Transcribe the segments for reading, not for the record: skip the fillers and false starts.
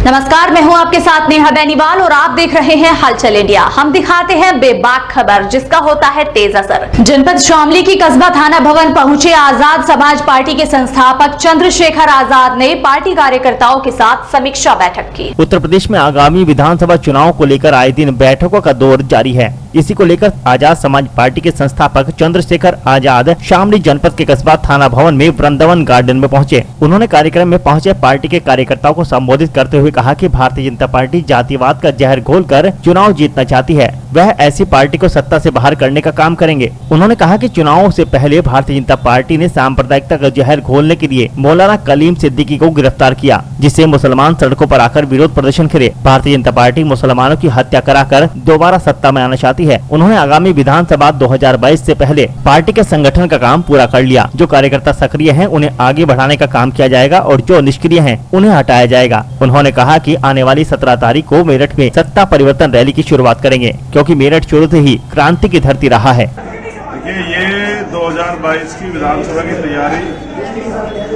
नमस्कार, मैं हूं आपके साथ नेहा बेनीवाल और आप देख रहे हैं हलचल इंडिया। हम दिखाते हैं बेबाक खबर जिसका होता है तेज असर। जनपद शामली की कस्बा थाना भवन पहुंचे आजाद समाज पार्टी के संस्थापक चंद्रशेखर आजाद ने पार्टी कार्यकर्ताओं के साथ समीक्षा बैठक की। उत्तर प्रदेश में आगामी विधानसभा चुनाव को लेकर आए दिन बैठकों का दौर जारी है। इसी को लेकर आजाद समाज पार्टी के संस्थापक चंद्रशेखर आजाद शामली जनपद के कस्बा थाना भवन में वृंदावन गार्डन में पहुंचे। उन्होंने कार्यक्रम में पहुंचे पार्टी के कार्यकर्ताओं को संबोधित करते हुए कहा कि भारतीय जनता पार्टी जातिवाद का जहर घोलकर चुनाव जीतना चाहती है। वह ऐसी पार्टी को सत्ता से बाहर करने का काम करेंगे। उन्होंने कहा कि चुनावों से पहले भारतीय जनता पार्टी ने सांप्रदायिकता का जहर घोलने के लिए मौलाना कलीम सिद्दीकी को गिरफ्तार किया, जिससे मुसलमान सड़कों पर आकर विरोध प्रदर्शन करे। भारतीय जनता पार्टी मुसलमानों की हत्या कराकर दोबारा सत्ता में आना चाहती है। उन्होंने आगामी विधानसभा 2022 से पहले पार्टी के संगठन का काम पूरा कर लिया। जो कार्यकर्ता सक्रिय हैं उन्हें आगे बढ़ाने का काम किया जाएगा और जो निष्क्रिय हैं उन्हें हटाया जाएगा। उन्होंने कहा कि आने वाली 17 तारीख को मेरठ में सत्ता परिवर्तन रैली की शुरुआत करेंगे, क्योंकि मेरठ शुरू से ही क्रांति की धरती रहा है। देखिए, ये 2022 की विधानसभा की तैयारी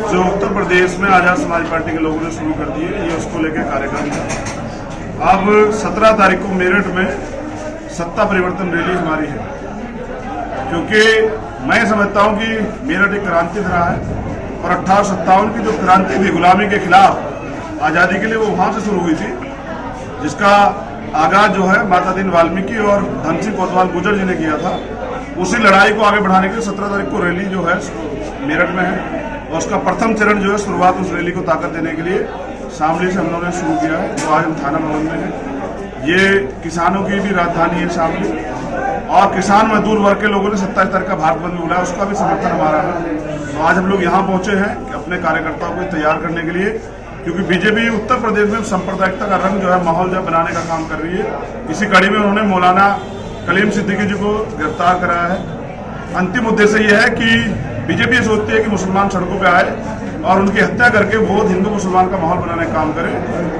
जो उत्तर प्रदेश में आजाद समाज पार्टी के लोगों ने शुरू कर दी है, ये उसको लेकर कार्यक्रम है। अब 17 तारीख को मेरठ में सत्ता परिवर्तन रैली हमारी है, क्योंकि मैं समझता हूं कि मेरठ एक क्रांति धरा है और 1857 की जो क्रांति थी गुलामी के खिलाफ आजादी के लिए, वो वहां से शुरू हुई थी, जिसका आगाज जो है माता दीन वाल्मीकि और धन सिंह कोतवाल गुर्जर जी ने किया था। उसी लड़ाई को आगे बढ़ाने के लिए 17 तारीख को रैली जो है मेरठ में है और उसका प्रथम चरण जो है शुरुआत उस रैली को ताकत देने के लिए शामली से हम लोगों ने शुरू किया है, जो आज हम थाना भवन में है। ये किसानों की भी राजधानी है शामली, और किसान मजदूर वर्ग के लोगों ने 27 तारीख का भारत बंद बुलाया, उसका भी समर्थन हमारा है। तो आज हम लोग यहाँ पहुंचे हैं कि अपने कार्यकर्ताओं को तैयार करने के लिए, क्योंकि बीजेपी उत्तर प्रदेश में सांप्रदायिकता का रंग जो है माहौल जो बनाने का काम कर रही है। इसी कड़ी में उन्होंने मौलाना कलीम सिद्दीकी जी को गिरफ्तार कराया है। अंतिम उद्देश्य यह है कि बीजेपी ये सोचती है कि मुसलमान सड़कों पे आए और उनकी हत्या करके वो हिंदू मुसलमान का माहौल बनाने का काम करे।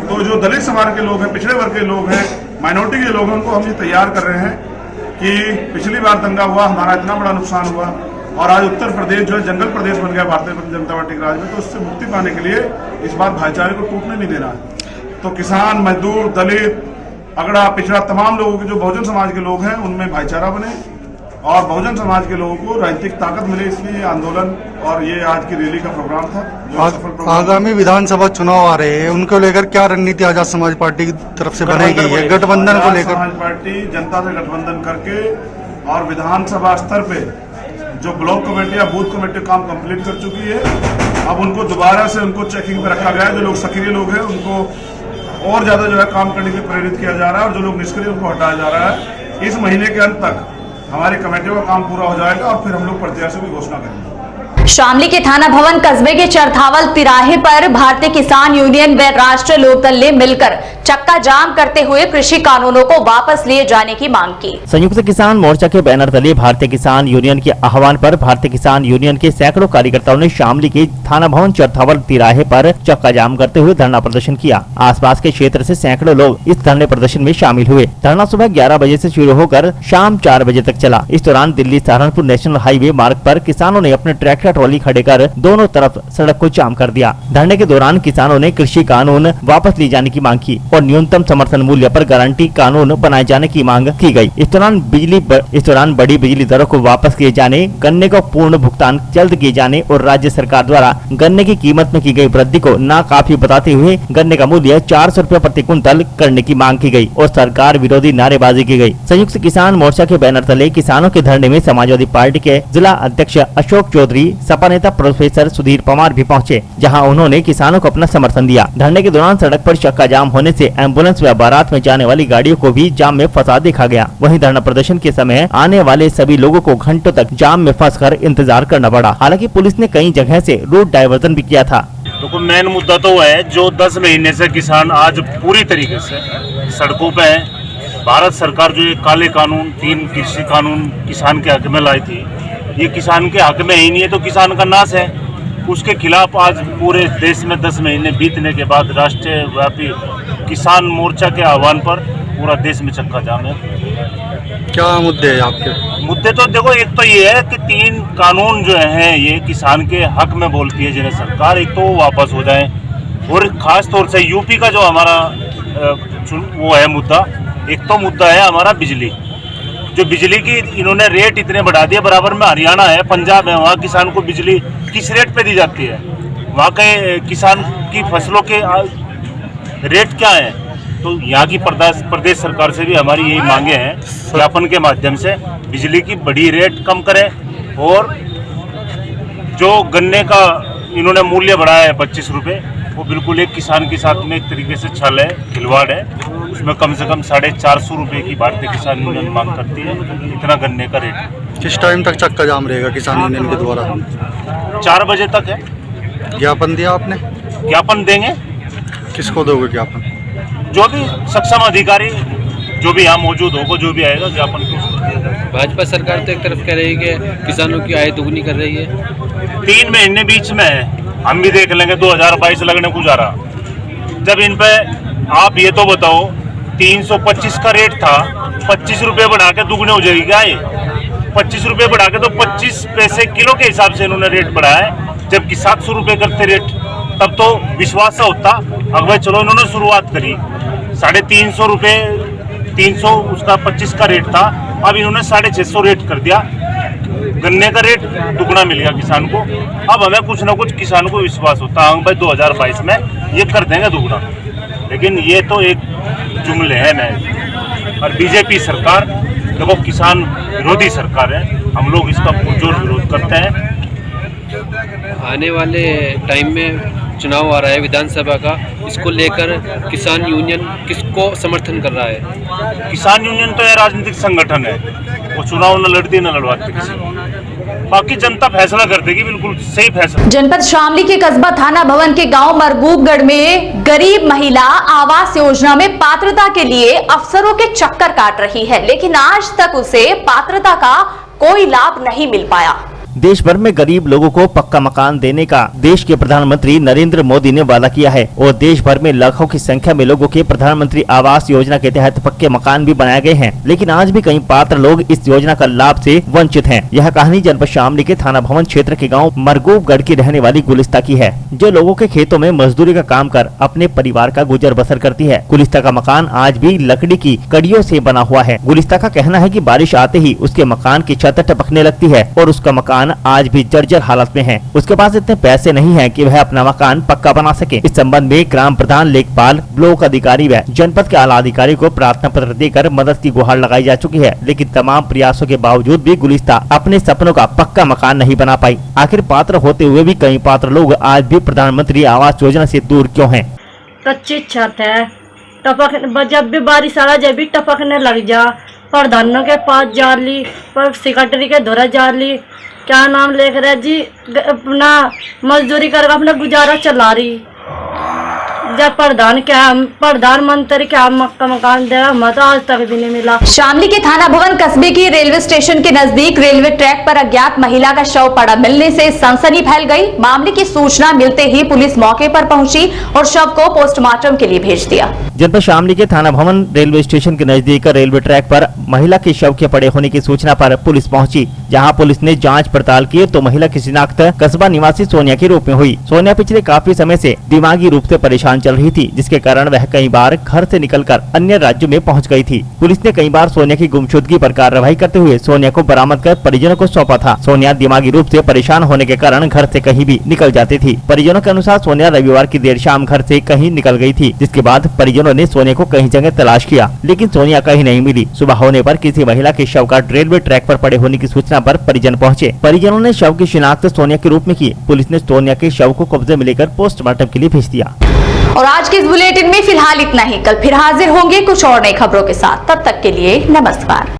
तो जो दलित समाज के लोग हैं, पिछड़े वर्ग के लोग हैं, माइनॉरिटी के लोग हैं, उनको हम ये तैयार कर रहे हैं कि पिछली बार दंगा हुआ, हमारा इतना बड़ा नुकसान हुआ और आज उत्तर प्रदेश जो है जंगल प्रदेश बन गया भारतीय जनता पार्टी के राज में। तो उससे मुक्ति पाने के लिए इस बार भाईचारे को टूटने नहीं देना है। तो किसान, मजदूर, दलित, अगड़ा, पिछड़ा तमाम लोगों के जो बहुजन समाज के लोग हैं उनमें भाईचारा बने और बहुजन समाज के लोगों को राजनीतिक ताकत मिले, इसलिए आंदोलन और ये आज की रैली का प्रोग्राम था। आगामी विधानसभा चुनाव आ रहे हैं, उनको लेकर क्या रणनीति आजाद समाज पार्टी की तरफ से बनाई गई है? गठबंधन को लेकर समाज पार्टी जनता से गठबंधन करके और विधानसभा स्तर पे जो ब्लॉक कमेटी या बूथ कमेटी काम कंप्लीट कर चुकी है, अब उनको दोबारा से उनको चेकिंग पे रखा गया है। जो लोग सक्रिय लोग हैं उनको और ज्यादा जो है काम करने के लिए प्रेरित किया जा रहा है और जो लोग निष्क्रिय उनको हटाया जा रहा है। इस महीने के अंत तक हमारी कमेटियों का काम पूरा हो जाएगा और फिर हम लोग प्रत्याशियों की घोषणा करेंगे। शामली के थाना भवन कस्बे के चरथावल तिराहे पर भारतीय किसान यूनियन व राष्ट्रीय लोकदल ने मिलकर चक्का जाम करते हुए कृषि कानूनों को वापस लिए जाने की मांग की। संयुक्त किसान मोर्चा के बैनर तले भारतीय किसान यूनियन के आह्वान पर भारतीय किसान यूनियन के सैकड़ों कार्यकर्ताओं ने शामली के थाना भवन चरथावल तिराहे पर चक्का जाम करते हुए धरना प्रदर्शन किया। आसपास के क्षेत्र से सैकड़ों लोग इस धरने प्रदर्शन में शामिल हुए। धरना सुबह 11 बजे से शुरू होकर शाम 4 बजे तक चला। इस दौरान दिल्ली सहारनपुर नेशनल हाईवे मार्ग पर किसानों ने अपने ट्रैक्टर ट्रॉली खड़े कर दोनों तरफ सड़क को जाम कर दिया। धरने के दौरान किसानों ने कृषि कानून वापस लिए जाने की मांग की और न्यूनतम समर्थन मूल्य पर गारंटी कानून बनाए जाने की मांग की गई। इस दौरान बड़ी बिजली दरों को वापस किए जाने, गन्ने का पूर्ण भुगतान जल्द किए जाने और राज्य सरकार द्वारा गन्ने की कीमत में की गई वृद्धि को नाकाफी बताते हुए गन्ने का मूल्य 400 रुपए प्रति कुंतल करने की मांग की गई और सरकार विरोधी नारेबाजी की गई। संयुक्त किसान मोर्चा के बैनर तले किसानों के धरने में समाजवादी पार्टी के जिला अध्यक्ष अशोक चौधरी, सपा नेता प्रोफेसर सुधीर पवार भी पहुंचे, जहां उन्होंने किसानों को अपना समर्थन दिया। धरने के दौरान सड़क पर चक्का जाम होने से एम्बुलेंस व बारात में जाने वाली गाड़ियों को भी जाम में फंसा देखा गया। वहीं धरना प्रदर्शन के समय आने वाले सभी लोगों को घंटों तक जाम में फंसकर इंतजार करना पड़ा। हालांकि पुलिस ने कई जगह से रूट डायवर्जन भी किया था। तो मेन मुद्दा तो है जो 10 महीने से किसान आज पूरी तरीके से सड़कों पे है। भारत सरकार जो ये काले कानून 3 कृषि कानून किसान के हक में लाई थी, ये किसान के हक में ही नहीं है तो किसान का नाश है। उसके खिलाफ आज पूरे देश में 10 महीने बीतने के बाद राष्ट्रीय व्यापी किसान मोर्चा के आह्वान पर पूरा देश में चक्का जाम है। क्या मुद्दे हैं आपके? मुद्दे तो देखो, एक तो ये है कि 3 कानून जो हैं ये किसान के हक में बोलती है जिन्हें सरकार, एक तो वापस हो जाए। और खास तौर से यूपी का जो हमारा वो है मुद्दा, एक तो मुद्दा है हमारा बिजली। जो बिजली की इन्होंने रेट इतने बढ़ा दिए, बराबर में हरियाणा है, पंजाब है, वहाँ किसान को बिजली किस रेट पे दी जाती है? वहाँ के किसान की फसलों के रेट क्या है? तो यहाँ की प्रदेश सरकार से भी हमारी यही मांगे हैं, ज्ञापन के माध्यम से बिजली की बड़ी रेट कम करें, और जो गन्ने का इन्होंने मूल्य बढ़ाया है 25 रुपये, वो बिल्कुल एक किसान के साथ में एक तरीके से छल है, खिलवाड़ है। उसमें कम से कम 450 रुपये की भारतीय किसान यूनियन मांग करती है, इतना गन्ने का रेट। किस टाइम तक चक्का जाम रहेगा किसान यूनियन के द्वारा? 4 बजे तक है। ज्ञापन दिया आपने? ज्ञापन देंगे। किसको दोगे ज्ञापन? जो भी सक्षम अधिकारी, जो भी यहाँ मौजूद होगा, जो भी आएगा ज्ञापन को उसको दिया जाएगा। भाजपा सरकार तो एक तरफ कह रही है कि किसानों की आय दुगनी कर रही है। 3 महीने बीच में है, हम भी देख लेंगे 2022 लगने को जा रहा। जब इन पे आप ये तो बताओ, 325 का रेट था, 25 रुपये बढ़ा के दुगने हो जाएगी क्या ये? 25 रुपये बढ़ा के तो 25 पैसे किलो के हिसाब से इन्होंने रेट बढ़ाया है, जबकि 700 रुपये करते रेट। तब तो विश्वास सा होता, अब भाई चलो इन्होंने शुरुआत करी, 350 रुपये, 300 उसका 25 का रेट था, अब इन्होंने 650 रेट कर दिया। गन्ने का रेट दुगना मिल गया किसान को। अब हमें कुछ ना कुछ किसान को विश्वास होता है, हम भाई 2022 में ये कर देंगे दुगना, लेकिन ये तो एक जुमले हैं महज। और बीजेपी सरकार देखो किसान विरोधी सरकार है, हम लोग इसका पुरजोर विरोध करते हैं। आने वाले टाइम में चुनाव आ रहा है विधानसभा का, इसको लेकर किसान यूनियन किसको समर्थन कर रहा है? किसान यूनियन तो यह राजनीतिक संगठन है, वो चुनाव न लड़ती न लड़वाती किसी को, बाकी जनता फैसला कर देगी, बिल्कुल सही फैसला। जनपद शामली के कस्बा थाना भवन के गांव मरगूबगढ़ में गरीब महिला आवास योजना में पात्रता के लिए अफसरों के चक्कर काट रही है, लेकिन आज तक उसे पात्रता का कोई लाभ नहीं मिल पाया। देश भर में गरीब लोगों को पक्का मकान देने का देश के प्रधानमंत्री नरेंद्र मोदी ने वादा किया है और देश भर में लाखों की संख्या में लोगों के प्रधानमंत्री आवास योजना के तहत पक्के मकान भी बनाए गए हैं, लेकिन आज भी कई पात्र लोग इस योजना का लाभ से वंचित हैं। यह कहानी जनपद शामली के थाना भवन क्षेत्र के गांव मरगूबगढ़ की रहने वाली गुलिस्ता की है, जो लोगों के खेतों में मजदूरी का काम कर अपने परिवार का गुजर बसर करती है। गुलिस्ता का मकान आज भी लकड़ी की कड़ियों से बना हुआ है। गुलिस्ता का कहना है कि बारिश आते ही उसके मकान की छत टपकने लगती है और उसका मकान आज भी जर्जर हालत में है। उसके पास इतने पैसे नहीं हैं कि वह अपना मकान पक्का बना सके। इस संबंध में ग्राम प्रधान, लेखपाल, ब्लॉक अधिकारी व जनपद के आला अधिकारी को प्रार्थना पत्र देकर मदद की गुहार लगाई जा चुकी है, लेकिन तमाम प्रयासों के बावजूद भी गुलिस्ता अपने सपनों का पक्का मकान नहीं बना पाई। आखिर पात्र होते हुए भी कई पात्र लोग आज भी प्रधानमंत्री आवास योजना से दूर क्यों हैं? कच्ची छत है, जब भी बारिश आ जब भी टपकने लग जा, प्रधानों के पास जा ली, पर सेक्रेटरी के दौरा जा ली, क्या नाम लिख रहा जी, अपना मजदूरी करके अपना गुजारा चला रही। जब प्रधानमंत्री क्या मकान देगा, हमें तो आज तक भी नहीं मिला। शामली के थाना भवन कस्बे की रेलवे स्टेशन के नजदीक रेलवे ट्रैक पर अज्ञात महिला का शव पड़ा मिलने से सनसनी फैल गई। मामले की सूचना मिलते ही पुलिस मौके पर पहुंची और शव को पोस्टमार्टम के लिए भेज दिया। जनपद शामली के थाना भवन रेलवे स्टेशन के नजदीक रेलवे ट्रैक पर महिला के शव के पड़े होने की सूचना पर पुलिस पहुंची, जहां पुलिस ने जांच पड़ताल की तो महिला की शिनाख्त कस्बा निवासी सोनिया के रूप में हुई। सोनिया पिछले काफी समय से दिमागी रूप से परेशान चल रही थी, जिसके कारण वह कई बार घर से निकलकर अन्य राज्यों में पहुंच गई थी। पुलिस ने कई बार सोनिया की गुमशुदगी पर कार्रवाई करते हुए सोनिया को बरामद कर परिजनों को सौंपा था। सोनिया दिमागी रूप से परेशान होने के कारण घर से कहीं भी निकल जाती थी। परिजनों के अनुसार सोनिया रविवार की देर शाम घर से कहीं निकल गई थी, जिसके बाद परिजनों ने सोनिया को कहीं जगह तलाश किया, लेकिन सोनिया कहीं नहीं मिली। सुबह होने पर किसी महिला के शव का रेलवे ट्रैक पर पड़े होने की सूचना पर परिजन पहुंचे। परिजनों ने शव की शिनाख्त सोनिया के रूप में की। पुलिस ने सोनिया के शव को कब्जे में लेकर पोस्टमार्टम के लिए भेज दिया। और आज के इस बुलेटिन में फिलहाल इतना ही। कल फिर हाजिर होंगे कुछ और नई खबरों के साथ। तब तक के लिए नमस्कार।